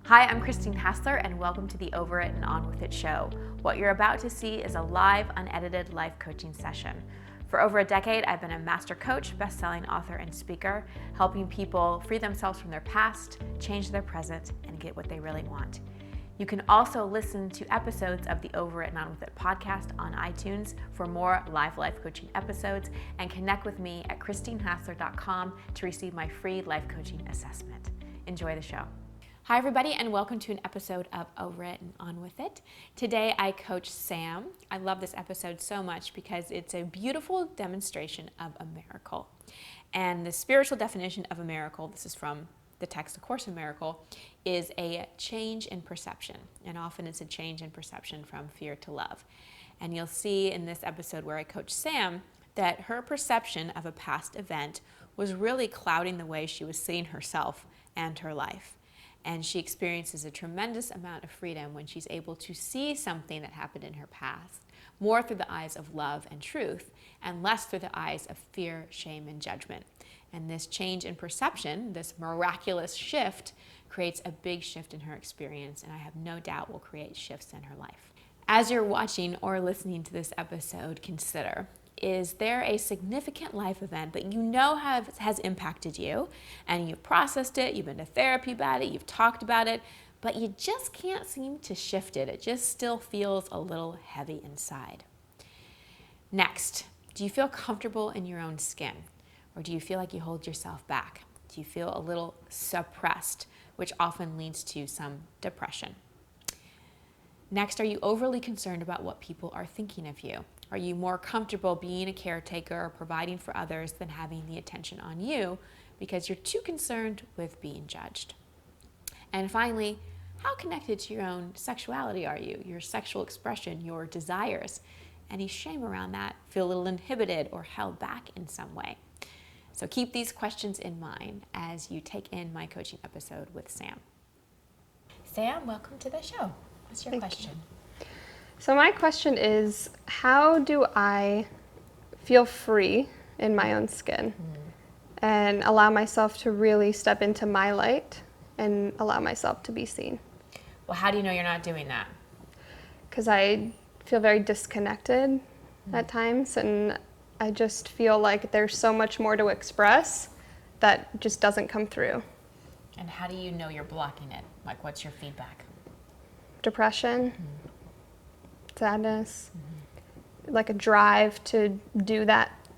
Hi, I'm Christine Hassler, and welcome to the Over It and On With It show. What you're about to see is a live, unedited life coaching session. For over a decade, I've been a master coach, best-selling author, and speaker, helping people free themselves from their past, change their present, and get what they really want. You can also listen to episodes of the Over It and On With It podcast on iTunes for more live life coaching episodes, and connect with me at christinehassler.com to receive my free life coaching assessment. Enjoy the show. Hi everybody, and welcome to an episode of Over It and On With It. Today I coach Sam. I love this episode so much because it's a beautiful demonstration of a miracle. And the spiritual definition of a miracle, this is from the text, A Course in Miracle, is a change in perception. And often it's a change in perception from fear to love. And you'll see in this episode where I coach Sam that her perception of a past event was really clouding the way she was seeing herself and her life. And she experiences a tremendous amount of freedom when she's able to see something that happened in her past more through the eyes of love and truth, and less through the eyes of fear, shame, and judgment. And this change in perception, this miraculous shift, creates a big shift in her experience, and I have no doubt will create shifts in her life. As you're watching or listening to this episode, consider, is there a significant life event that you know has impacted you, and you've processed it, you've been to therapy about it, you've talked about it, but you just can't seem to shift it? It just still feels a little heavy inside. Next, do you feel comfortable in your own skin, or do you feel like you hold yourself back? Do you feel a little suppressed, which often leads to some depression? Next, are you overly concerned about what people are thinking of you? Are you more comfortable being a caretaker or providing for others than having the attention on you because you're too concerned with being judged? And finally, how connected to your own sexuality are you, your sexual expression, your desires? Any shame around that? Feel a little inhibited or held back in some way? So keep these questions in mind as you take in my coaching episode with Sam. Sam, welcome to the show. What's your question? So my question is, how do I feel free in my own skin and allow myself to really step into my light and allow myself to be seen? Well, how do you know you're not doing that? Because I feel very disconnected at times, and I just feel like there's so much more to express that just doesn't come through. And how do you know you're blocking it? Like, what's your feedback? Depression, sadness, like a drive to do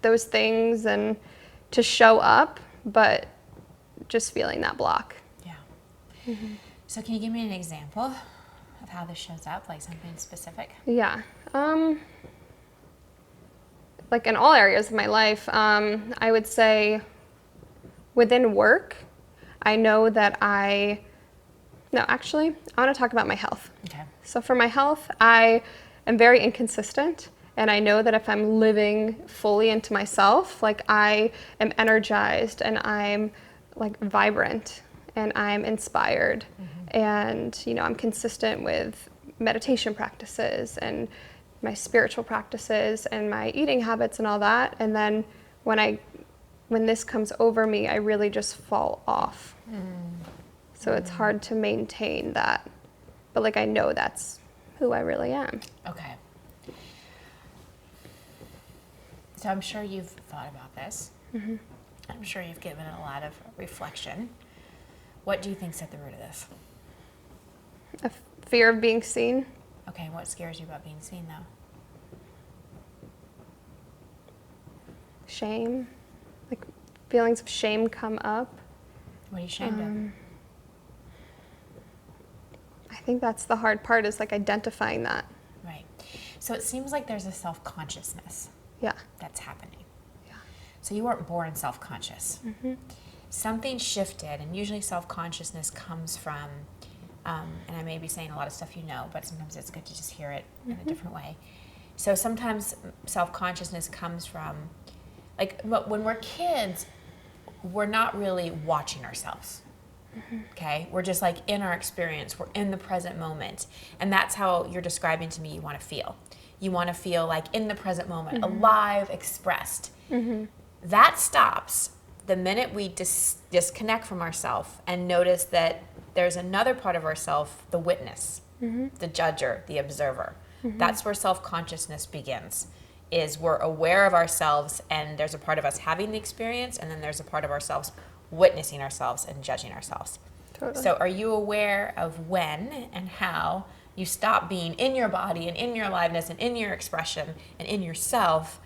those things and to show up, but just feeling that block. Yeah. So can you give me an example of how this shows up, like something specific? Yeah. Like in all areas of my life, I would say within work, I know that I want to talk about my health. Okay. So for my health, I am very inconsistent, and I know that if I'm living fully into myself, like I am energized and I'm like vibrant and I'm inspired, and I'm consistent with meditation practices and my spiritual practices and my eating habits and all that. And then when this comes over me, I really just fall off. So it's hard to maintain that, but like I know that's who I really am. Okay. So I'm sure you've thought about this. I'm sure you've given it a lot of reflection. What do you think's at the root of this? A fear of being seen. Okay, what scares you about being seen, though? Shame. Like feelings of shame come up. What are you ashamed of? I think that's the hard part, is like identifying that. Right. So it seems like there's a self-consciousness that's happening. Yeah. So you weren't born self-conscious. Something shifted, and usually self-consciousness comes from, and I may be saying a lot of stuff but sometimes it's good to just hear it in a different way. So sometimes self-consciousness comes from, like, when we're kids, we're not really watching ourselves. Okay, we're just like in our experience, we're in the present moment, and that's how you're describing to me you want to feel. You want to feel like in the present moment, alive, expressed. That stops the minute we disconnect from ourselves and notice that there's another part of ourself, the witness, the judger, the observer. That's where self-consciousness begins, is we're aware of ourselves, and there's a part of us having the experience, and then there's a part of ourselves witnessing ourselves and judging ourselves. Totally. So are you aware of when and how you stop being in your body and in your aliveness and in your expression and in yourself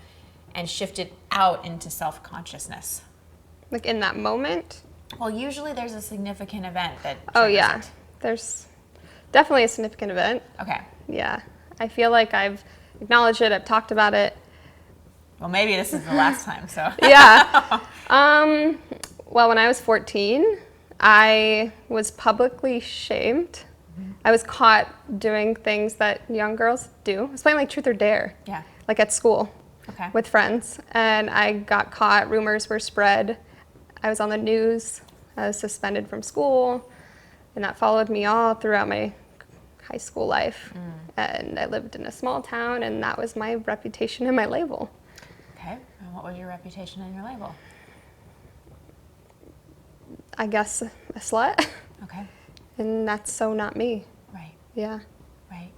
and shift it out into self-consciousness? Like in that moment? Well, usually there's a significant event that Oh triggers yeah, it. there's definitely a significant event. Okay. Yeah, I feel like I've acknowledged it, I've talked about it. Well, maybe this is the last time, so. Yeah. Well, when I was 14, I was publicly shamed. I was caught doing things that young girls do. I was playing like Truth or Dare. Yeah. Like at school. Okay. With friends, and I got caught. Rumors were spread. I was on the news. I was suspended from school, and that followed me all throughout my high school life. And I lived in a small town, and that was my reputation and my label. Okay. And what was your reputation and your label? I guess a slut. Okay. And that's so not me. Right. Yeah. Right.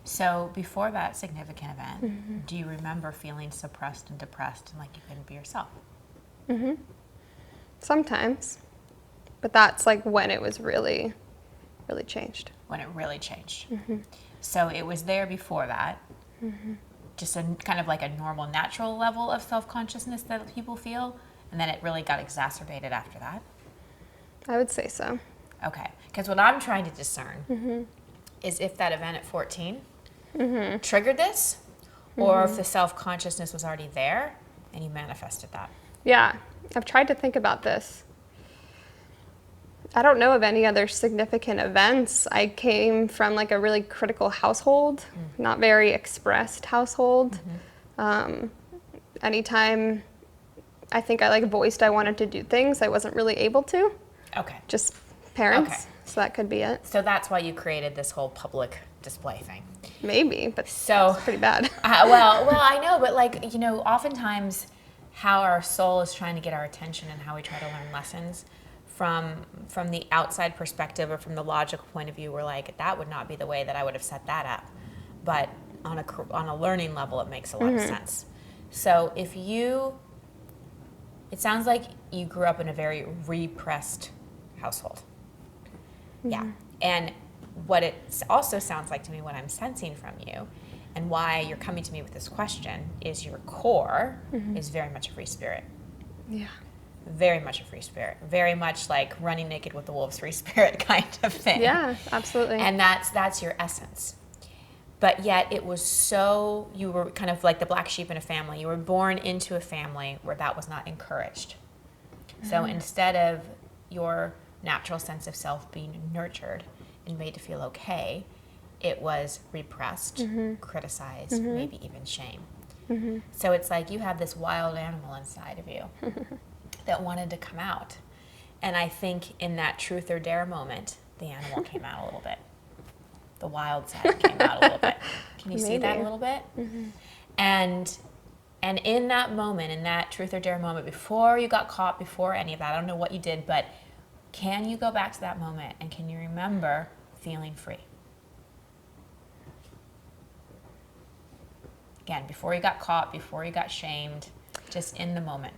So before that significant event, do you remember feeling suppressed and depressed and like you couldn't be yourself? Sometimes. But that's like when it was really, really changed. When it really changed. So it was there before that. Just a kind of like a normal, natural level of self-consciousness that people feel, and then it really got exacerbated after that. I would say so. Okay. Because what I'm trying to discern is if that event at 14 triggered this, or if the self-consciousness was already there and you manifested that. Yeah, I've tried to think about this. I don't know of any other significant events. I came from like a really critical household, not very expressed household. Anytime I think I like voiced I wanted to do things, I wasn't really able to. Okay. Just parents. Okay. So that could be it. So that's why you created this whole public display thing. Maybe, but So it's pretty bad. well, I know, but like, you know, oftentimes how our soul is trying to get our attention and how we try to learn lessons from the outside perspective or from the logical point of view, we're like, that would not be the way that I would have set that up. But on a learning level, it makes a lot of sense. So it sounds like you grew up in a very repressed household. Yeah. And what it also sounds like to me, what I'm sensing from you, and why you're coming to me with this question, is your core is very much a free spirit. Yeah. Very much a free spirit. Very much like running naked with the wolves free spirit kind of thing. Yeah, absolutely. And that's your essence. But yet it was so, you were kind of like the black sheep in a family. You were born into a family where that was not encouraged. So instead of your natural sense of self being nurtured and made to feel okay, it was repressed, criticized, maybe even shame. So it's like you have this wild animal inside of you that wanted to come out. And I think in that truth or dare moment, the animal came out a little bit. The wild side came out a little bit. Can you see that a little bit? And in that moment, in that truth or dare moment, before you got caught, before any of that, I don't know what you did, but can you go back to that moment and can you remember feeling free? Again, before you got caught, before you got shamed, just in the moment.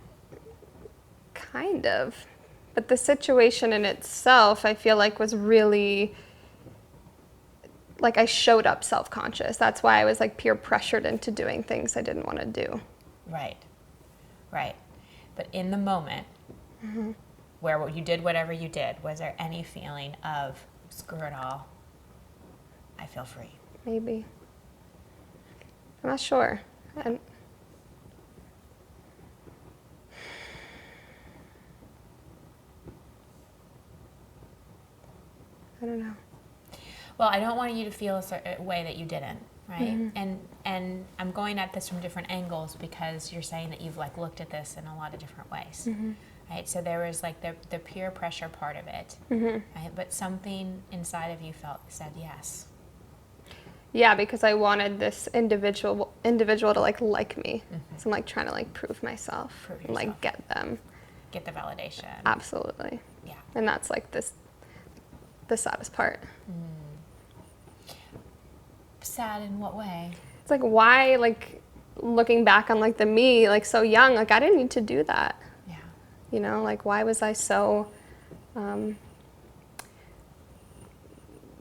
Kind of. But the situation in itself, I feel like, was really, like, I showed up self-conscious. That's why I was like peer pressured into doing things I didn't want to do. Right. But in the moment, where you did whatever you did, was there any feeling of, screw it all, I feel free? Maybe. I'm not sure. I don't know. Well, I don't want you to feel a certain way that you didn't, right? And I'm going at this from different angles because you're saying that you've like looked at this in a lot of different ways, right? So there was like the peer pressure part of it, right? But something inside of you said yes. Yeah, because I wanted this individual to like me. So I'm like trying to like prove myself and like get them. Get the validation. Absolutely. Yeah. And that's like this the saddest part. Sad in what way? It's like, why, like, looking back on, like, the me, like, so young, like, I didn't need to do that. Yeah. You know, like, why was I so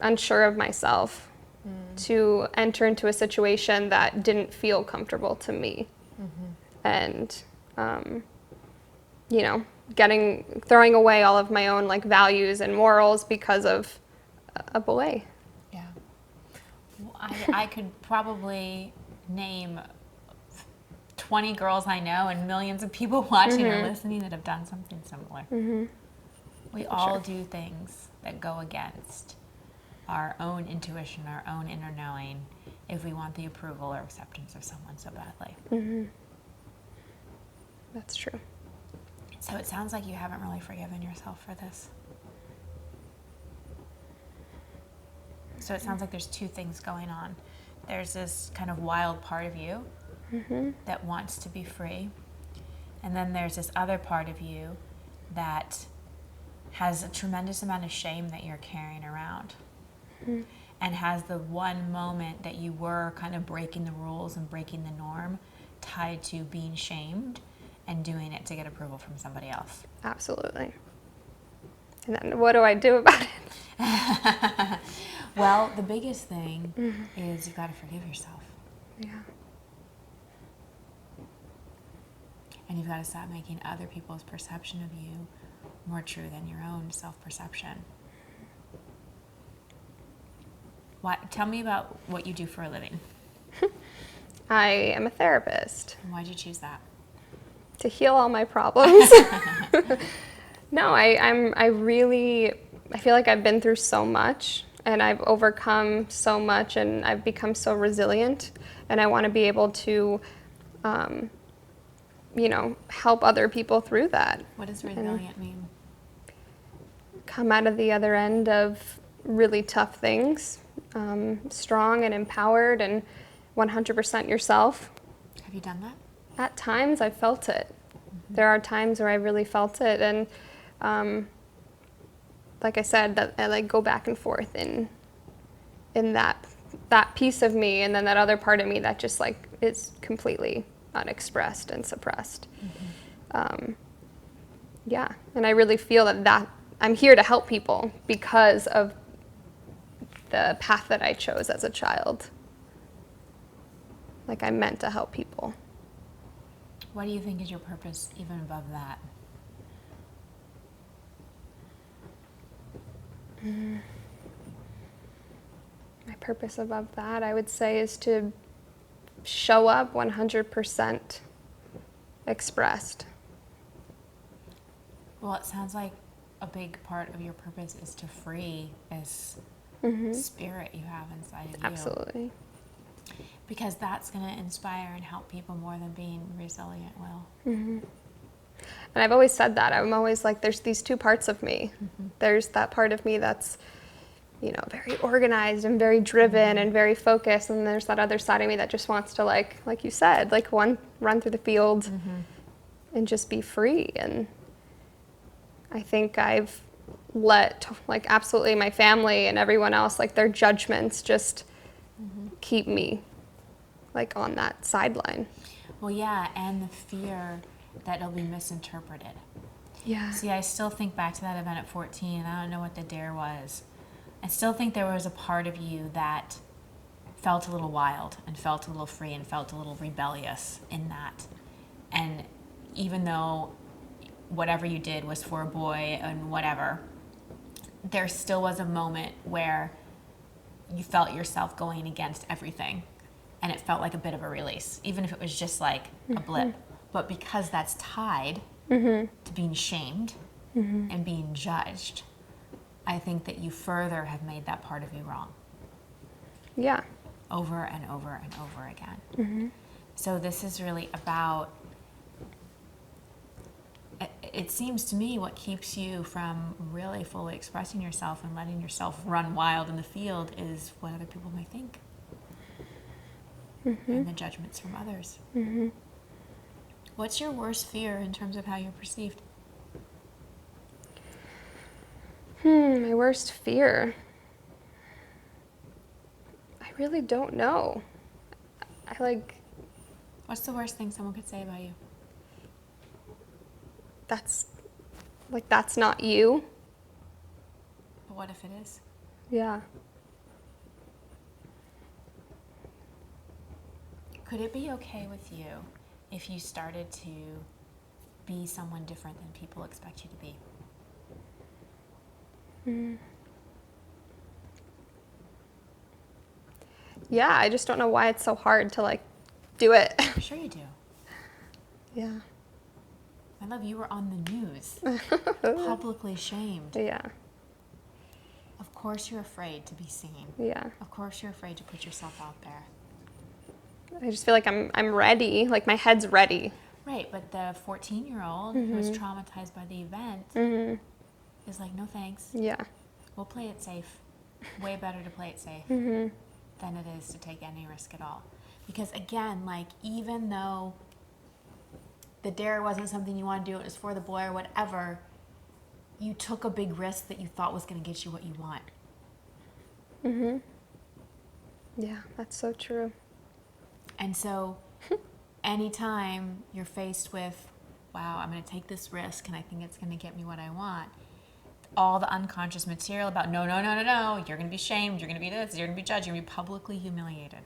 unsure of myself to enter into a situation that didn't feel comfortable to me? And, you know, throwing away all of my own, like, values and morals because of a boy. Yeah. Well, I could probably name 20 girls I know and millions of people watching or listening that have done something similar. We all do things that go against our own intuition, our own inner knowing, if we want the approval or acceptance of someone so badly. That's true. So it sounds like you haven't really forgiven yourself for this. So it sounds like there's two things going on. There's this kind of wild part of you that wants to be free. And then there's this other part of you that has a tremendous amount of shame that you're carrying around. And has the one moment that you were kind of breaking the rules and breaking the norm tied to being shamed and doing it to get approval from somebody else. Absolutely. And then what do I do about it? Well, the biggest thing is you've got to forgive yourself. Yeah. And you've got to stop making other people's perception of you more true than your own self-perception. Tell me about what you do for a living. I am a therapist. And why'd you choose that? To heal all my problems. No, I feel like I've been through so much and I've overcome so much and I've become so resilient, and I want to be able to, you know, help other people through that. What does resilient mean? Come out of the other end of really tough things, strong and empowered and 100% yourself. Have you done that? At times I felt it. There are times where I really felt it, and like I said, that I like go back and forth in that piece of me, and then that other part of me that just like is completely unexpressed and suppressed. Yeah, and I really feel that I'm here to help people because of the path that I chose as a child. Like, I'm meant to help people. What do you think is your purpose even above that? My purpose above that, I would say, is to show up 100% expressed. Well, it sounds like a big part of your purpose is to free this spirit you have inside of you. Absolutely. Because that's going to inspire and help people more than being resilient will. And I've always said that. I'm always like, there's these two parts of me. There's that part of me that's, you know, very organized and very driven and very focused. And there's that other side of me that just wants to, like you said, like run through the field and just be free. And I think I've let, like, absolutely my family and everyone else, like, their judgments just keep me, like, on that sideline. Well, yeah, and the fear that it'll be misinterpreted. Yeah. See, I still think back to that event at 14, and I don't know what the dare was. I still think there was a part of you that felt a little wild and felt a little free and felt a little rebellious in that. And even though whatever you did was for a boy and whatever, there still was a moment where you felt yourself going against everything, and it felt like a bit of a release, even if it was just like a blip. But because that's tied to being shamed and being judged, I think that you further have made that part of you wrong. Yeah. Over and over and over again. So this is really about, it seems to me, what keeps you from really fully expressing yourself and letting yourself run wild in the field is what other people may think. And the judgments from others. What's your worst fear in terms of how you're perceived? My worst fear. I really don't know. What's the worst thing someone could say about you? That's not you. But what if it is? Yeah. Could it be okay with you if you started to be someone different than people expect you to be? Yeah, I just don't know why it's so hard to like do it. Sure you do. Yeah. I love you were on the news, publicly shamed. Yeah. Of course you're afraid to be seen. Yeah. Of course you're afraid to put yourself out there. I just feel like I'm ready. Like my head's ready. Right, but the 14-year-old who was traumatized by the event is like, no thanks. Yeah. We'll play it safe. Way better to play it safe than it is to take any risk at all. Because again, like, even though the dare wasn't something you want to do, it was for the boy or whatever, you took a big risk that you thought was going to get you what you want. Yeah, that's so true. And so anytime you're faced with, wow, I'm going to take this risk and I think it's going to get me what I want, all the unconscious material about no, you're going to be shamed, you're going to be this, you're going to be judged, you're going to be publicly humiliated.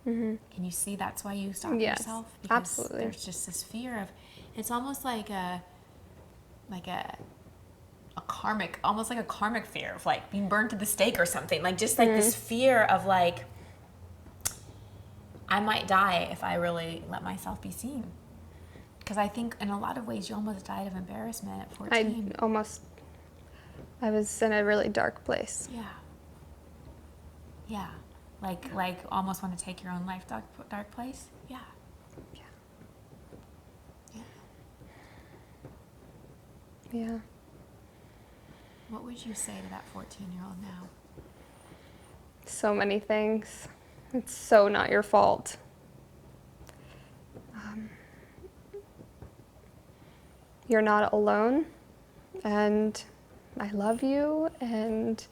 Can you see that's why you stop yourself? Because absolutely. there's just this fear of, it's almost like a karmic, almost like a karmic fear of like being burned to the stake or something. Like just like this fear of like, I might die if I really let myself be seen. Because I think in a lot of ways you almost died of embarrassment at 14. I was in a really dark place. Yeah. Yeah. Like almost want to take your own life, dark place? Yeah. Yeah. Yeah. Yeah. What would you say to that 14-year-old now? So many things. It's so not your fault. You're not alone, and I love you, and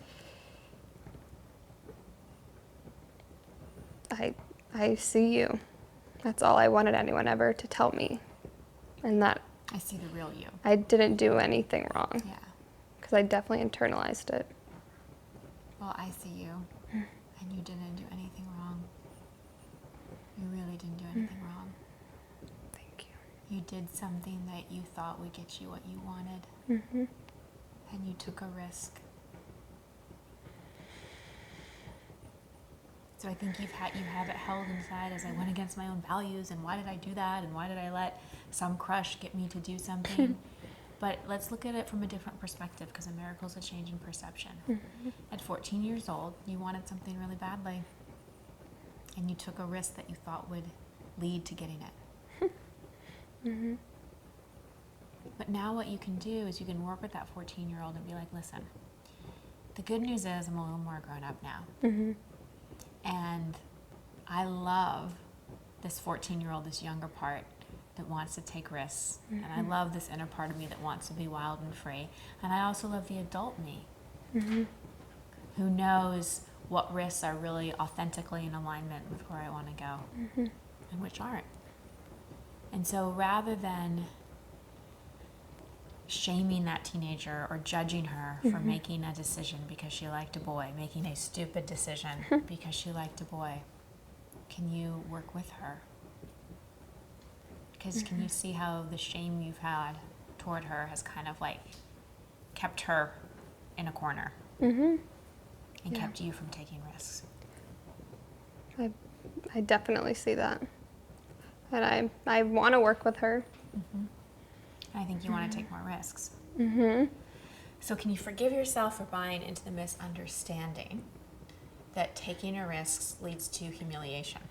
I see you. That's all I wanted anyone ever to tell me, and that I see the real you. I didn't do anything wrong. Yeah. Because I definitely internalized it. Well, I see you, and you didn't do anything wrong. You really didn't do anything wrong. Thank You did something that you thought would get you what you wanted, you. and you took a risk. So I think you have it held inside as I went against my own values, and why did I do that, and why did I let some crush get me to do something? But let's look at it from a different perspective, because a miracle is a change in perception. At 14 years old, you wanted something really badly, and you took a risk that you thought would lead to getting it. But now what you can do is you can work with that 14-year-old and be like, listen, the good news is I'm a little more grown up now. And I love this 14-year-old, this younger part that wants to take risks. And I love this inner part of me that wants to be wild and free. And I also love the adult me who knows what risks are really authentically in alignment with where I want to go and which aren't. And so rather than shaming that teenager or judging her for making a decision because she liked a boy, making a stupid decision because she liked a boy, can you work with her? Because can you see how the shame you've had toward her has kind of like kept her in a corner and kept you from taking risks? I definitely see that. And I want to work with her. I think you want to take more risks. So can you forgive yourself for buying into the misunderstanding that taking a risk leads to humiliation?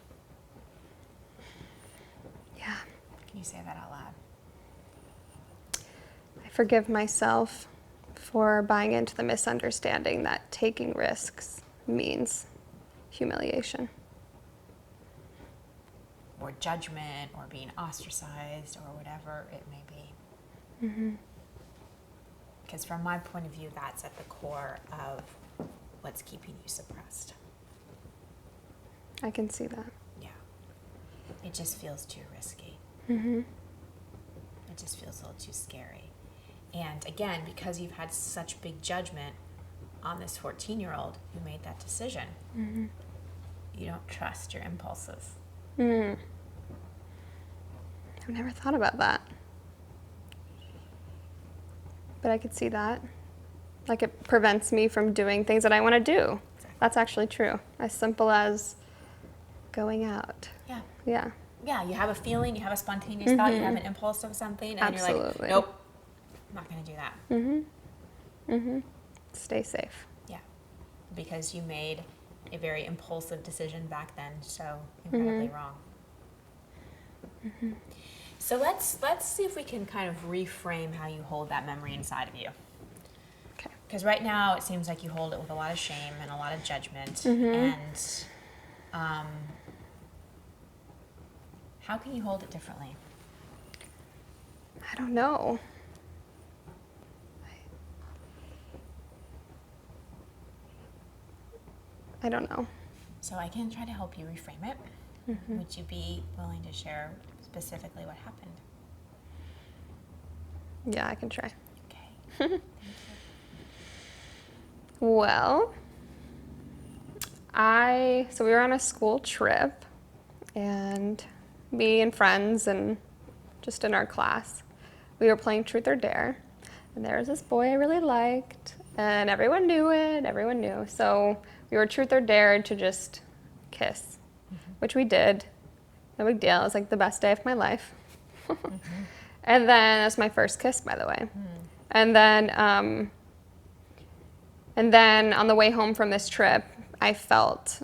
Yeah. Can you say that out loud? I forgive myself for buying into the misunderstanding that taking risks means humiliation. Or judgment, or being ostracized, or whatever it may be. Because from my point of view, that's at the core of what's keeping you suppressed. I can see that. Yeah. It just feels too risky. Mm-hmm. It just feels a little too scary. And again, because you've had such big judgment on this 14-year-old who made that decision, Mm-hmm. you don't trust your impulses. Mm. I've never thought about that. But I could see that. Like, it prevents me from doing things that I want to do. Exactly. That's actually true. As simple as going out. Yeah. Yeah. Yeah, you have a feeling, you have a spontaneous thought, you have an impulse of something, and you're like, Absolutely. nope, I'm not going to do that. Mm-hmm. Mm-hmm. Stay safe. Yeah. Because you made a very impulsive decision back then, so incredibly wrong. Mm-hmm. So let's see if we can kind of reframe how you hold that memory inside of you. Okay. Because right now it seems like you hold it with a lot of shame and a lot of judgment. Mm-hmm. And how can you hold it differently? I don't know. I don't know. So I can try to help you reframe it. Mm-hmm. Would you be willing to share specifically what happened? Yeah, I can try. Okay. Well, so we were on a school trip, and me and friends and just in our class, we were playing Truth or Dare, and there was this boy I really liked, and everyone knew it, everyone knew. So we were Truth or Dare to just kiss, which we did. No big deal. It was like the best day of my life. And then it was my first kiss, by the way. And then on the way home from this trip, I felt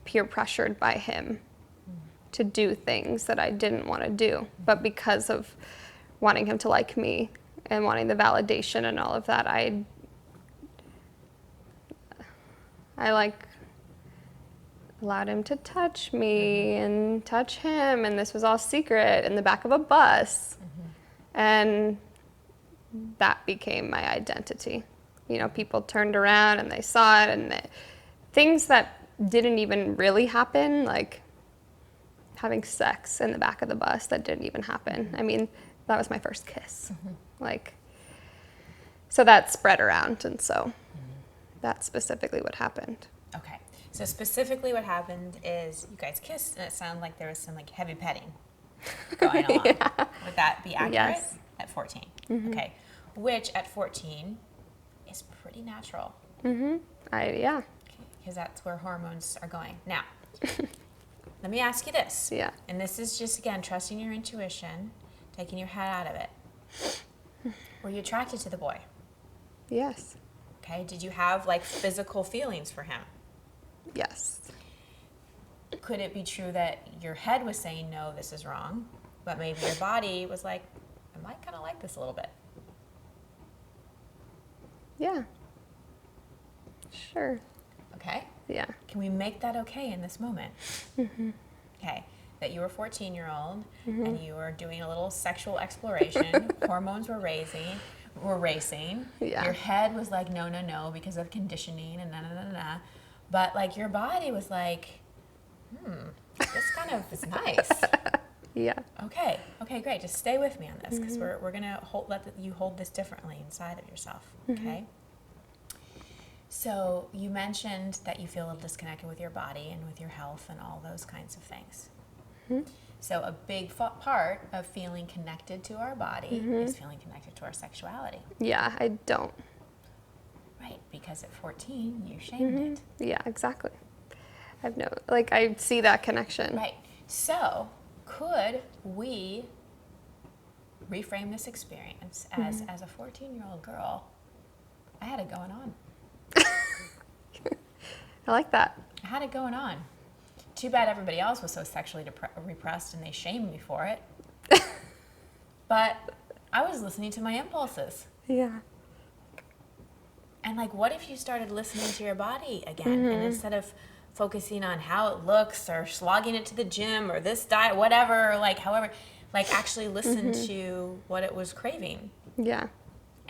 peer pressured by him to do things that I didn't want to do. But because of wanting him to like me and wanting the validation and all of that, I like allowed him to touch me and touch him, and this was all secret in the back of a bus. And that became my identity. You know, people turned around and they saw it, and things that didn't even really happen, like having sex in the back of the bus, that didn't even happen. I mean, that was my first kiss. Like, so that spread around, and so that's specifically what happened. Okay. So specifically what happened is you guys kissed, and it sounded like there was some like heavy petting going on. Yeah. Would that be accurate? Yes. At 14. Okay. Which at 14 is pretty natural. Yeah. Okay. Because that's where hormones are going. Now, let me ask you this. Yeah. And this is just, again, trusting your intuition, taking your head out of it. Were you attracted to the boy? Yes. Okay. Did you have like physical feelings for him? Yes. Could it be true that your head was saying, no, this is wrong, but maybe your body was like, I might kind of like this a little bit? Yeah. Sure. Okay. Yeah. Can we make that okay in this moment? Okay. That you were a 14-year-old and you were doing a little sexual exploration. Hormones were racing. Yeah. Your head was like, no, no, no, because of conditioning and na. But like your body was like, this kind of is nice. Yeah. Okay, great. Just stay with me on this, because we're gonna let you hold this differently inside of yourself. Okay. So you mentioned that you feel a little disconnected with your body and with your health and all those kinds of things. So a big part of feeling connected to our body is feeling connected to our sexuality. Yeah, I don't. Right, because at 14 you shamed it. Yeah, exactly. I see that connection. Right. So could we reframe this experience as a 14-year-old girl, I had it going on. I like that. I had it going on. Too bad everybody else was so sexually repressed and they shamed me for it. But I was listening to my impulses. Yeah. And like, what if you started listening to your body again? And instead of focusing on how it looks or slogging it to the gym or this diet, whatever, like however, like actually listen to what it was craving. Yeah.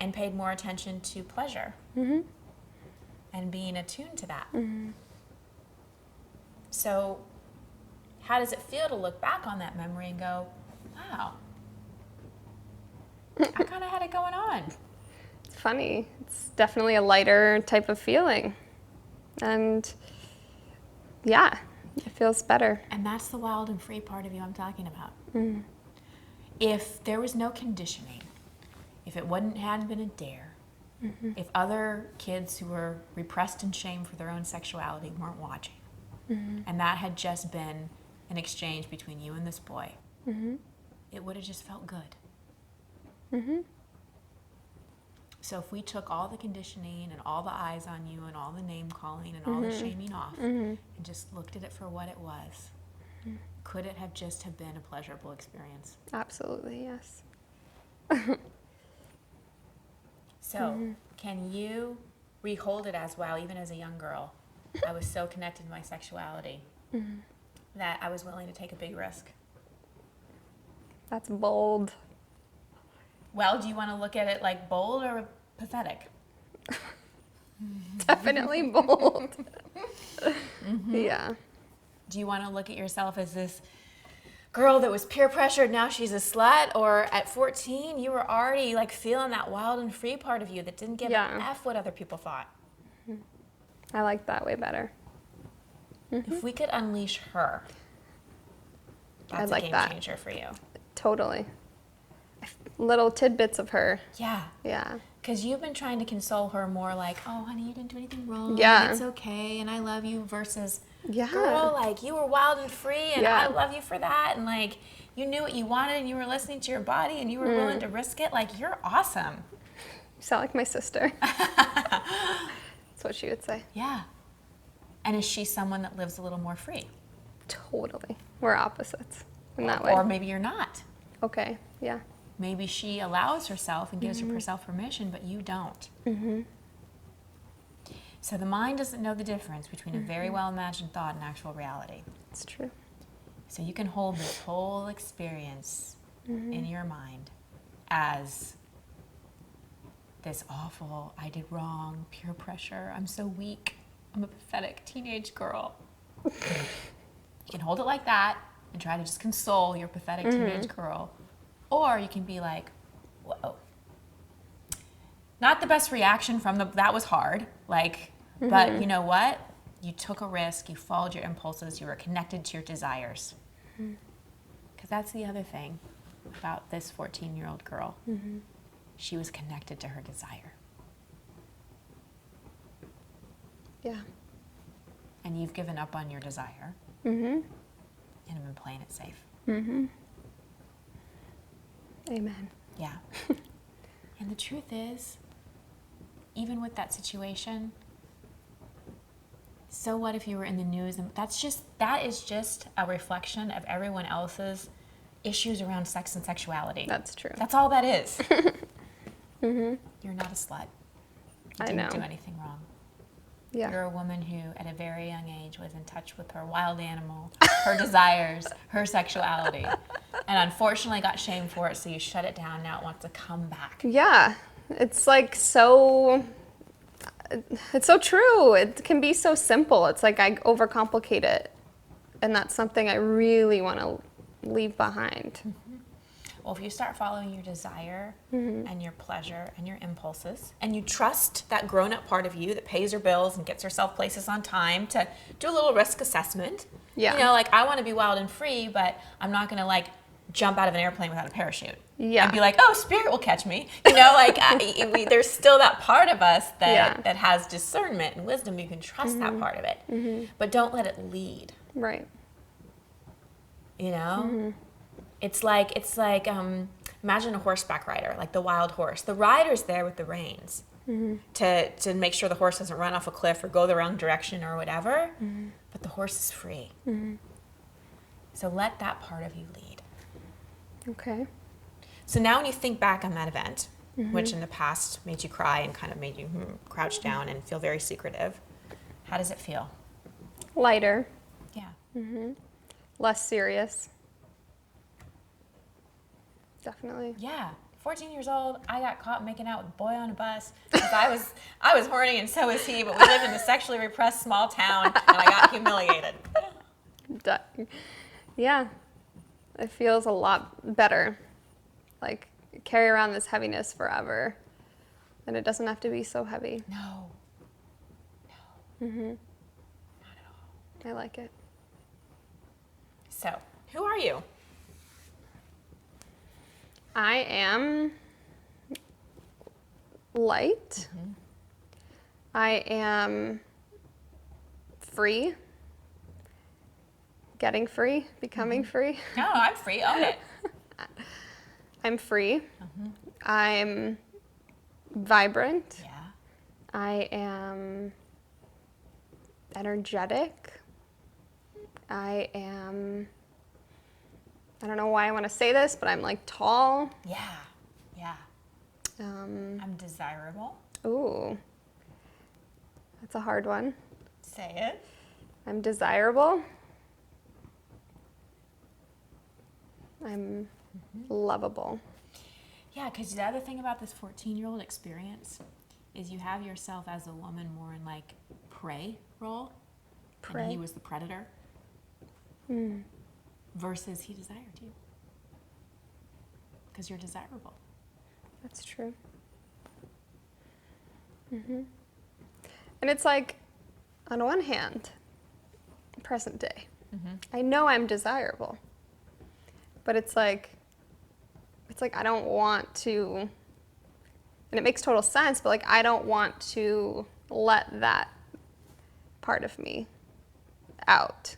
and paid more attention to pleasure and being attuned to that. So how does it feel to look back on that memory and go, wow, I kind of had it going on? It's funny. It's definitely a lighter type of feeling. And yeah, it feels better. And that's the wild and free part of you I'm talking about. If there was no conditioning, if it hadn't been a dare, if other kids who were repressed and shamed for their own sexuality weren't watching, and that had just been an exchange between you and this boy, it would have just felt good. So if we took all the conditioning and all the eyes on you and all the name calling and all the shaming off and just looked at it for what it was, could it have just have been a pleasurable experience? Absolutely, yes. So can you rehold it as, wow, even as a young girl, I was so connected to my sexuality that I was willing to take a big risk? That's bold. Well, do you want to look at it like bold or pathetic? Definitely bold. Yeah. Do you want to look at yourself as this girl that was peer pressured, now she's a slut? Or at 14, you were already like feeling that wild and free part of you that didn't give an F what other people thought? I like that way better. If we could unleash her, that's like a game that. changer for you. Totally. Little tidbits of her. Yeah. Yeah. Because you've been trying to console her more like, oh, honey, you didn't do anything wrong. Yeah. And it's okay, and I love you, versus, Yeah. girl, like, you were wild and free, and Yeah. I love you for that. And, like, you knew what you wanted, and you were listening to your body, and you were willing to risk it. Like, you're awesome. You sound like my sister. That's what she would say. Yeah. And is she someone that lives a little more free? Totally. We're opposites in that way. Or maybe you're not. Okay. Yeah. Maybe she allows herself and gives herself permission, but you don't. So the mind doesn't know the difference between a very well-imagined thought and actual reality. It's true. So you can hold this whole experience in your mind as this awful, I did wrong, peer pressure, I'm so weak, I'm a pathetic teenage girl. You can hold it like that and try to just console your pathetic teenage girl. Or you can be like, whoa. Not the best reaction from that was hard, like, but you know what? You took a risk, you followed your impulses, you were connected to your desires. Because that's the other thing about this 14-year-old girl. She was connected to her desire. Yeah. And you've given up on your desire and have been playing it safe. Amen. Yeah. And the truth is, even with that situation, so what if you were in the news? And that is just a reflection of everyone else's issues around sex and sexuality. That's true. That's all that is. You're not a slut. You didn't do anything wrong. Yeah. You're a woman who, at a very young age, was in touch with her wild animal, her desires, her sexuality, and unfortunately got shamed for it, so you shut it down. Now it wants to come back. Yeah. It's like so... It's so true. It can be so simple. It's like I overcomplicate it. And that's something I really want to leave behind. Well, if you start following your desire and your pleasure and your impulses, and you trust that grown-up part of you that pays her bills and gets herself places on time to do a little risk assessment. Yeah. You know, like, I want to be wild and free, but I'm not going to, like, jump out of an airplane without a parachute. Yeah. And be like, oh, spirit will catch me. You know, like, there's still that part of us that has discernment and wisdom. You can trust that part of it. But don't let it lead. Right. You know? It's like imagine a horseback rider, like the wild horse. The rider's there with the reins to make sure the horse doesn't run off a cliff or go the wrong direction or whatever. But the horse is free. So let that part of you lead. Okay. So now when you think back on that event, which in the past made you cry and kind of made you crouch down and feel very secretive, how does it feel? Lighter. Yeah. Less serious. Definitely. Yeah. 14 years old, I got caught making out with a boy on a bus because I was horny and so was he, but we lived in a sexually repressed small town and I got humiliated. Yeah, it feels a lot better. Like, carry around this heaviness forever, and it doesn't have to be so heavy. No. Mm-hmm. Not at all. I like it. So, who are you? I am light. Mm-hmm. I am free. Getting free, becoming free. No, I'm free. Own it. I'm free. I'm vibrant. Yeah. I am energetic. I don't know why I want to say this, but I'm like tall. Yeah. I'm desirable. Ooh, that's a hard one. Say it. I'm desirable. I'm lovable. Yeah, because the other thing about this 14-year-old experience is you have yourself as a woman more in like prey role. Prey. And he was the predator. Versus he desired you. Because you're desirable. That's true. And it's like, on one hand, present day, I know I'm desirable, but it's like I don't want to, and it makes total sense, but like I don't want to let that part of me out.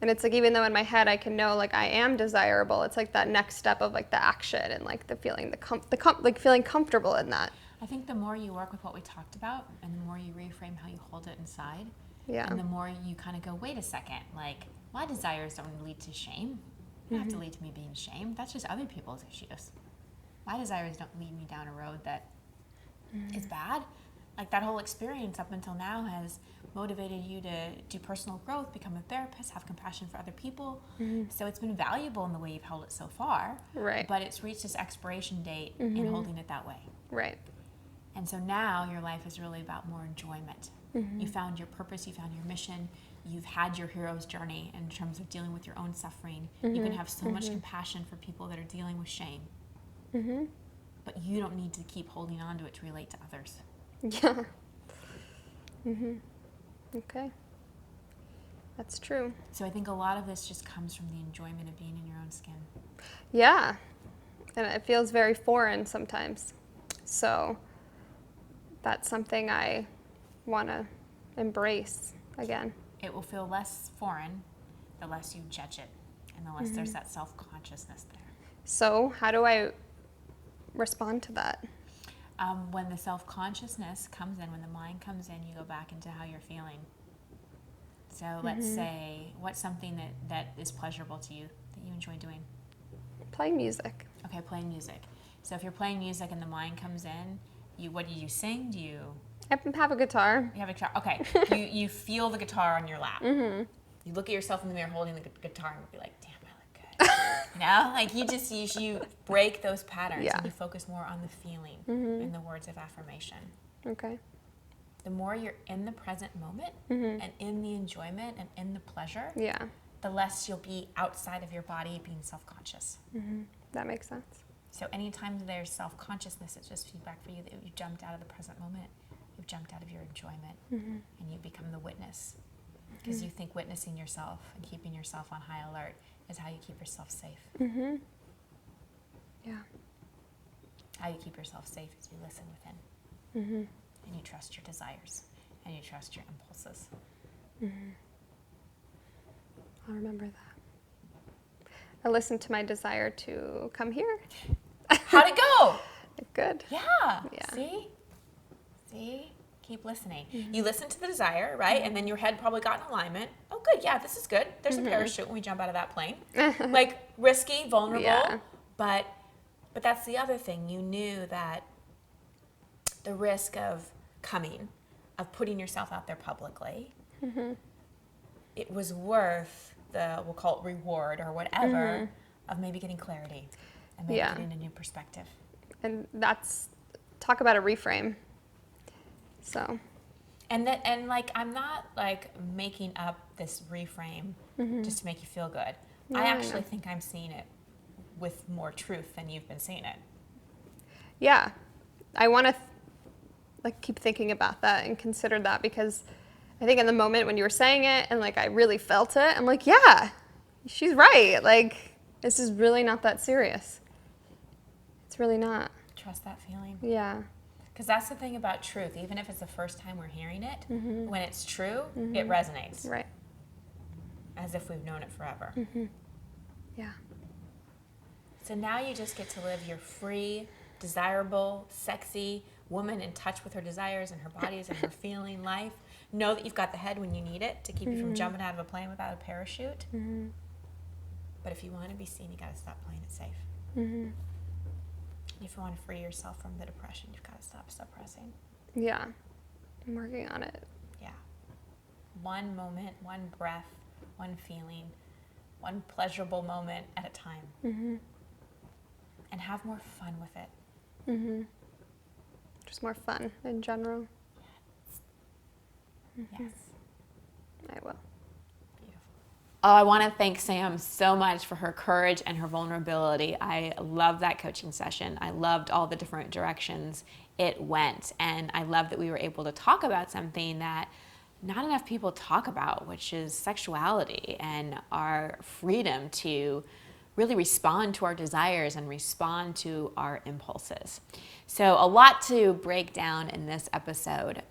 And it's like, even though in my head I can know like I am desirable, it's like that next step of like the action and like the feeling, like feeling comfortable in that. I think the more you work with what we talked about and the more you reframe how you hold it inside, and the more you kind of go, wait a second, like my desires don't lead to shame. They don't have to lead to me being shamed. That's just other people's issues. My desires don't lead me down a road that is bad. Like that whole experience up until now has motivated you to do personal growth, become a therapist, have compassion for other people. So it's been valuable in the way you've held it so far. Right. But it's reached its expiration date in holding it that way. Right. And so now your life is really about more enjoyment. You found your purpose, you found your mission, you've had your hero's journey in terms of dealing with your own suffering. You can have so much compassion for people that are dealing with shame. But you don't need to keep holding on to it to relate to others. Yeah. Okay. That's true. So I think a lot of this just comes from the enjoyment of being in your own skin. Yeah. And it feels very foreign sometimes. So that's something I want to embrace again. It will feel less foreign the less you judge it and the less there's that self-consciousness there. So how do I respond to that? When the self-consciousness comes in, when the mind comes in, you go back into how you're feeling. So let's say, what's something that is pleasurable to you, that you enjoy doing? Playing music. Okay, playing music. So if you're playing music and the mind comes in, what do you sing? Do you... I have a guitar. You have a guitar. Okay. you feel the guitar on your lap. You look at yourself in the mirror holding the guitar and be like, damn, I look good. You know? Like you break those patterns and you focus more on the feeling in the words of affirmation. Okay. The more you're in the present moment and in the enjoyment and in the pleasure, the less you'll be outside of your body being self-conscious. That makes sense. So anytime there's self-consciousness, it's just feedback for you that you jumped out of the present moment. You've jumped out of your enjoyment and you become the witness. Because you think witnessing yourself and keeping yourself on high alert is how you keep yourself safe. Yeah. How you keep yourself safe is you listen within. And you trust your desires and you trust your impulses. I'll remember that. I listened to my desire to come here. How'd it go? Good. Yeah. See? Keep listening. You listen to the desire, right? And then your head probably got in alignment. Oh, good. Yeah, this is good. There's a parachute when we jump out of that plane. Like, risky, vulnerable. But that's the other thing. You knew that the risk of coming, of putting yourself out there publicly, it was worth the, we'll call it reward or whatever, of maybe getting clarity. and maybe getting a new perspective. And that's, talk about a reframe. So. And like, I'm not like making up this reframe just to make you feel good. No, I actually think I'm seeing it with more truth than you've been seeing it. Yeah. I want to like keep thinking about that and consider that, because I think in the moment when you were saying it and like I really felt it, I'm like, yeah, she's right. Like, this is really not that serious. It's really not. Trust that feeling. Yeah. Because that's the thing about truth. Even if it's the first time we're hearing it, when it's true, it resonates. Right. As if we've known it forever. Yeah. So now you just get to live your free, desirable, sexy woman in touch with her desires and her bodies and her feeling life. Know that you've got the head when you need it to keep you from jumping out of a plane without a parachute. But if you want to be seen, you got to stop playing it safe. If you want to free yourself from the depression, you've got to stop suppressing. Yeah. I'm working on it. Yeah. One moment, one breath, one feeling, one pleasurable moment at a time. And have more fun with it. Just more fun in general. Yes. I will. Oh, I want to thank Sam so much for her courage and her vulnerability. I love that coaching session. I loved all the different directions it went. And I love that we were able to talk about something that not enough people talk about, which is sexuality and our freedom to really respond to our desires and respond to our impulses. So a lot to break down in this episode.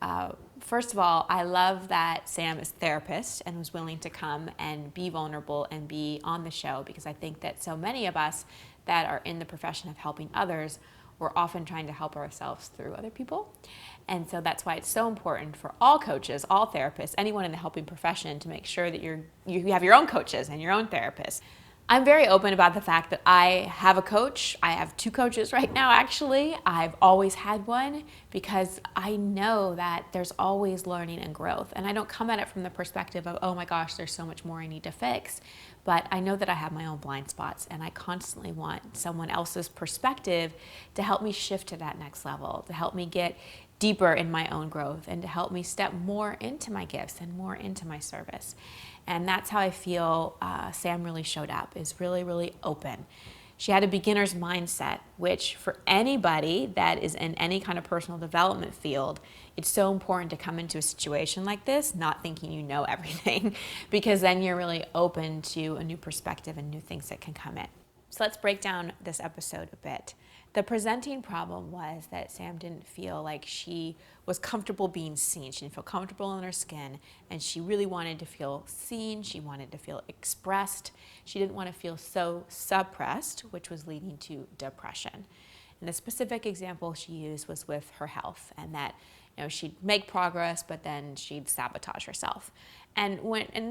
First of all, I love that Sam is a therapist and was willing to come and be vulnerable and be on the show, because I think that so many of us that are in the profession of helping others, we're often trying to help ourselves through other people. And so that's why it's so important for all coaches, all therapists, anyone in the helping profession, to make sure that you have your own coaches and your own therapists. I'm very open about the fact that I have a coach. I have 2 coaches right now, actually. I've always had one, because I know that there's always learning and growth. And I don't come at it from the perspective of, oh my gosh, there's so much more I need to fix. But I know that I have my own blind spots, and I constantly want someone else's perspective to help me shift to that next level, to help me get deeper in my own growth, and to help me step more into my gifts and more into my service. And that's how I feel Sam really showed up, is really, really open. She had a beginner's mindset, which for anybody that is in any kind of personal development field, it's so important to come into a situation like this not thinking you know everything, because then you're really open to a new perspective and new things that can come in. So let's break down this episode a bit. The presenting problem was that Sam didn't feel like she was comfortable being seen. She didn't feel comfortable in her skin, and she really wanted to feel seen. She wanted to feel expressed. She didn't want to feel so suppressed, which was leading to depression. And the specific example she used was with her health, and that she'd make progress, but then she'd sabotage herself. And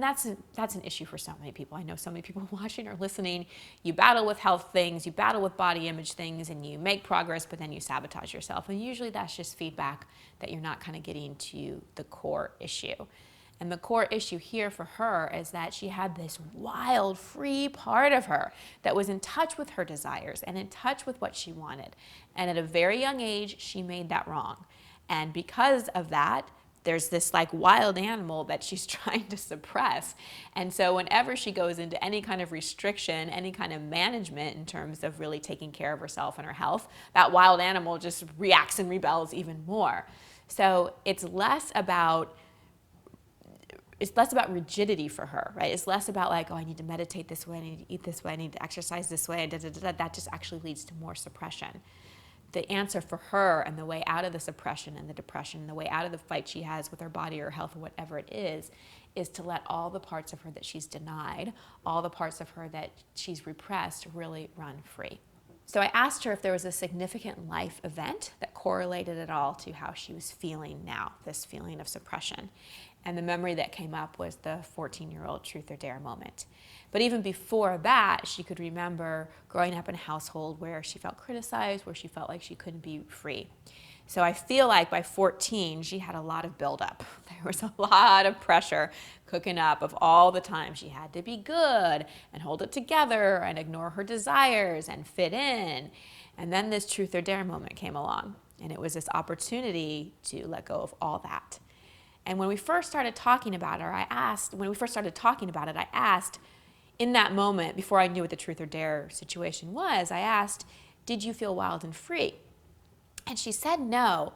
that's an issue for so many people. I know so many people watching or listening. You battle with health things, you battle with body image things, and you make progress, but then you sabotage yourself. And usually that's just feedback that you're not kind of getting to the core issue. And the core issue here for her is that she had this wild, free part of her that was in touch with her desires and in touch with what she wanted. And at a very young age, she made that wrong. And because of that, there's this like wild animal that she's trying to suppress. And so whenever she goes into any kind of restriction, any kind of management in terms of really taking care of herself and her health, that wild animal just reacts and rebels even more. So it's less about rigidity for her, right? It's less about like, oh, I need to meditate this way, I need to eat this way, I need to exercise this way, that just actually leads to more suppression. The answer for her and the way out of the suppression and the depression, and the way out of the fight she has with her body or health or whatever it is to let all the parts of her that she's denied, all the parts of her that she's repressed, really run free. So I asked her if there was a significant life event that correlated at all to how she was feeling now, this feeling of suppression. And the memory that came up was the 14-year-old truth or dare moment. But even before that, she could remember growing up in a household where she felt criticized, where she felt like she couldn't be free. So I feel like by 14, she had a lot of buildup. There was a lot of pressure cooking up of all the time she had to be good and hold it together and ignore her desires and fit in. And then this truth or dare moment came along, and it was this opportunity to let go of all that. And when we first started talking about it, I asked, in that moment, before I knew what the truth or dare situation was, I asked, did you feel wild and free? And she said no,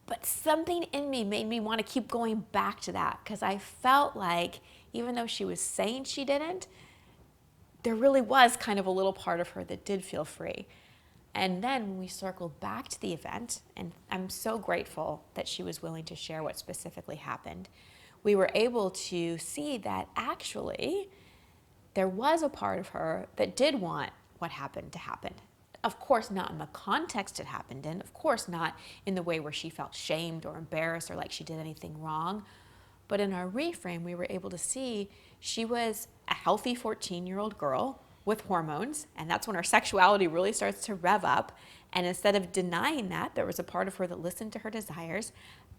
but something in me made me want to keep going back to that, because I felt like even though she was saying she didn't, there really was kind of a little part of her that did feel free. And then when we circled back to the event, and I'm so grateful that she was willing to share what specifically happened, we were able to see that actually there was a part of her that did want what happened to happen. Of course, not in the context it happened in. Of course, not in the way where she felt shamed or embarrassed or like she did anything wrong. But in our reframe, we were able to see she was a healthy 14-year-old girl with hormones, and that's when her sexuality really starts to rev up. And instead of denying that, there was a part of her that listened to her desires,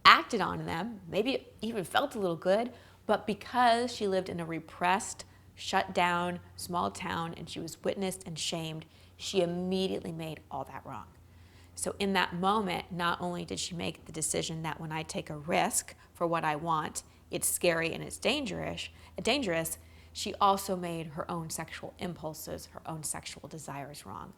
acted on them, maybe even felt a little good, but because she lived in a repressed, shut down, small town, and she was witnessed and shamed, she immediately made all that wrong. So in that moment, not only did she make the decision that when I take a risk for what I want, it's scary and it's dangerous, she also made her own sexual impulses, her own sexual desires wrong.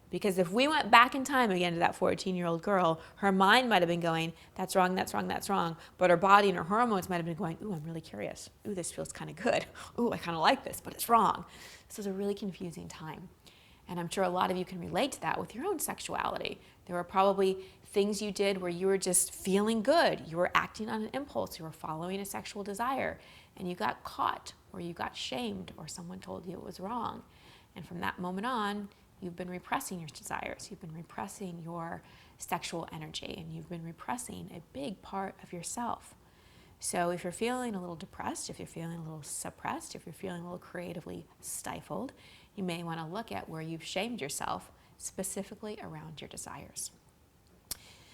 Because if we went back in time again to that 14-year-old girl, her mind might have been going, that's wrong, that's wrong, that's wrong. But her body and her hormones might have been going, ooh, I'm really curious. Ooh, this feels kind of good. Ooh, I kind of like this, but it's wrong. This was a really confusing time. And I'm sure a lot of you can relate to that with your own sexuality. There were probably things you did where you were just feeling good. You were acting on an impulse. You were following a sexual desire. And you got caught, or you got shamed, or someone told you it was wrong. And from that moment on, you've been repressing your desires. You've been repressing your sexual energy, and you've been repressing a big part of yourself. So if you're feeling a little depressed, if you're feeling a little suppressed, if you're feeling a little creatively stifled, you may want to look at where you've shamed yourself, specifically around your desires.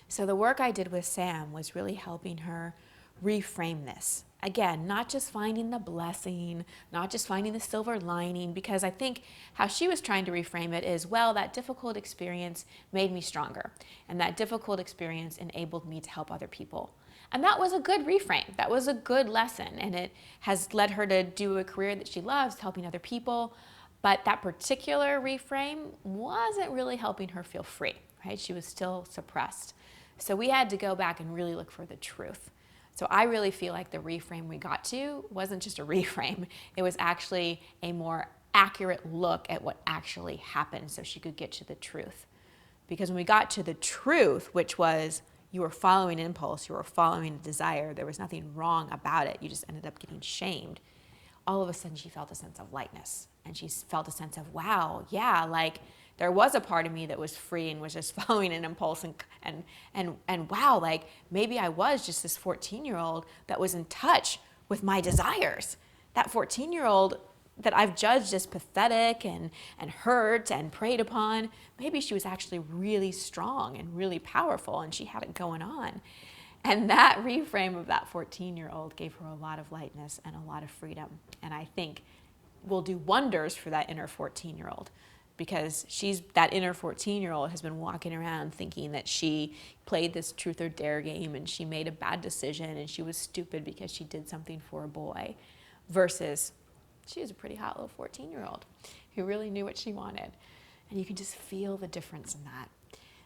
So the work I did with Sam was really helping her reframe this. Again, not just finding the blessing, not just finding the silver lining, because I think how she was trying to reframe it is, well, that difficult experience made me stronger, and that difficult experience enabled me to help other people. And that was a good reframe. That was a good lesson, and it has led her to do a career that she loves, helping other people. But that particular reframe wasn't really helping her feel free, right? She was still suppressed. So we had to go back and really look for the truth. So I really feel like the reframe we got to wasn't just a reframe. It was actually a more accurate look at what actually happened so she could get to the truth. Because when we got to the truth, which was you were following impulse, you were following a desire, there was nothing wrong about it, you just ended up getting shamed, all of a sudden she felt a sense of lightness. And she felt a sense of, wow, yeah, like there was a part of me that was free and was just following an impulse, and wow, like maybe I was just this 14-year-old that was in touch with my desires. That 14-year-old that I've judged as pathetic and hurt and preyed upon, maybe she was actually really strong and really powerful, and she had it going on. And that reframe of that 14-year-old gave her a lot of lightness and a lot of freedom. And I think will do wonders for that inner 14-year-old, because that inner 14-year-old has been walking around thinking that she played this truth or dare game and she made a bad decision and she was stupid because she did something for a boy, versus she was a pretty hot little 14-year-old who really knew what she wanted. And you can just feel the difference in that.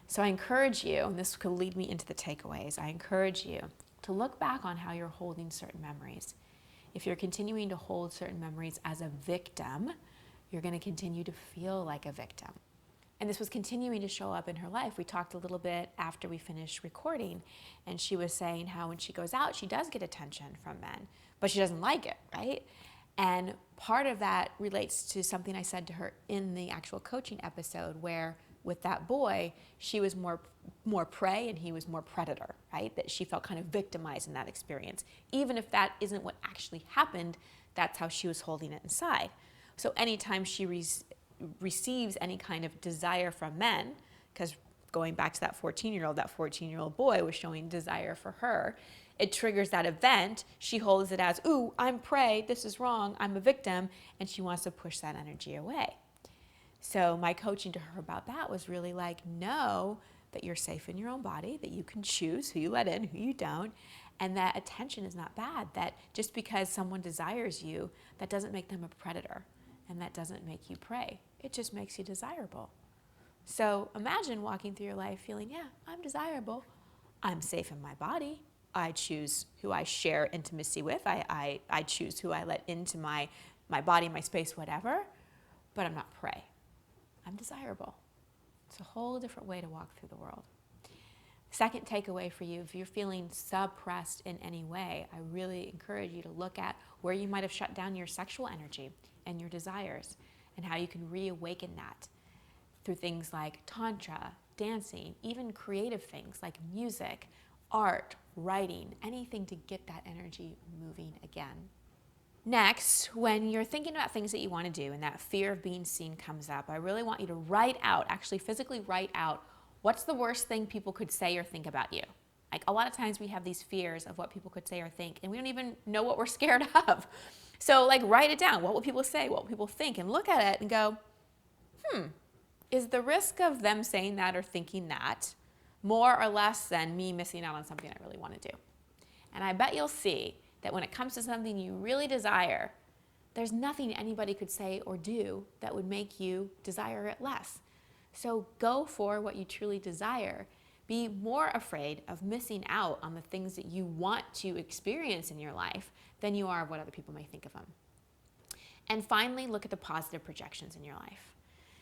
So I encourage you, and this could lead me into the takeaways, I encourage you to look back on how you're holding certain memories. If you're continuing to hold certain memories as a victim, you're going to continue to feel like a victim. And this was continuing to show up in her life. We talked a little bit after we finished recording, and she was saying how when she goes out, she does get attention from men, but she doesn't like it, right? And part of that relates to something I said to her in the actual coaching episode, where with that boy, she was more prey and he was more predator, right? That she felt kind of victimized in that experience. Even if that isn't what actually happened, that's how she was holding it inside. So anytime she receives any kind of desire from men, because going back to that 14-year-old boy was showing desire for her. It triggers that event. She holds it as, ooh, I'm prey, this is wrong, I'm a victim, and she wants to push that energy away. So my coaching to her about that was really like, know that you're safe in your own body, that you can choose who you let in, who you don't, and that attention is not bad, that just because someone desires you, that doesn't make them a predator, and that doesn't make you prey. It just makes you desirable. So imagine walking through your life feeling, yeah, I'm desirable. I'm safe in my body. I choose who I share intimacy with. I choose who I let into my body, my space, whatever, but I'm not prey. I'm desirable. It's a whole different way to walk through the world. Second takeaway for you, if you're feeling suppressed in any way, I really encourage you to look at where you might have shut down your sexual energy and your desires and how you can reawaken that through things like tantra, dancing, even creative things like music, art, writing, anything to get that energy moving again. Next, when you're thinking about things that you want to do and that fear of being seen comes up, I really want you to write out, actually physically write out, what's the worst thing people could say or think about you? Like a lot of times we have these fears of what people could say or think, and we don't even know what we're scared of. So like write it down. What will people say? What will people think? And look at it and go, is the risk of them saying that or thinking that more or less than me missing out on something I really want to do? And I bet you'll see that when it comes to something you really desire, there's nothing anybody could say or do that would make you desire it less. So go for what you truly desire. Be more afraid of missing out on the things that you want to experience in your life than you are of what other people may think of them. And finally, look at the positive projections in your life.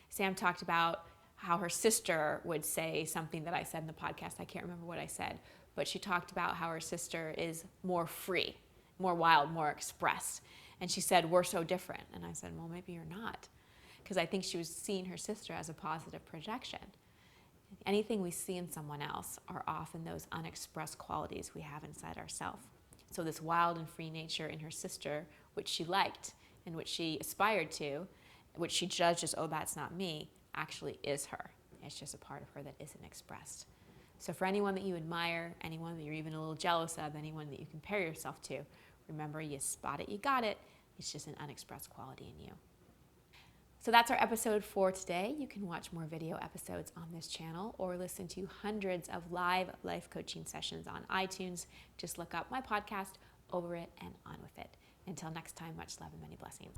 Sam talked about how her sister would say something that I said in the podcast. I can't remember what I said, but she talked about how her sister is more free, more wild, more expressed. And she said, we're so different. And I said, well, maybe you're not. Because I think she was seeing her sister as a positive projection. Anything we see in someone else are often those unexpressed qualities we have inside ourselves. So this wild and free nature in her sister, which she liked and which she aspired to, which she judged as, oh, that's not me, actually is her. It's just a part of her that isn't expressed. So for anyone that you admire, anyone that you're even a little jealous of, anyone that you compare yourself to, remember, you spot it, you got it. It's just an unexpressed quality in you. So that's our episode for today. You can watch more video episodes on this channel or listen to hundreds of live life coaching sessions on iTunes. Just look up my podcast, Over It and On With It. Until next time, much love and many blessings.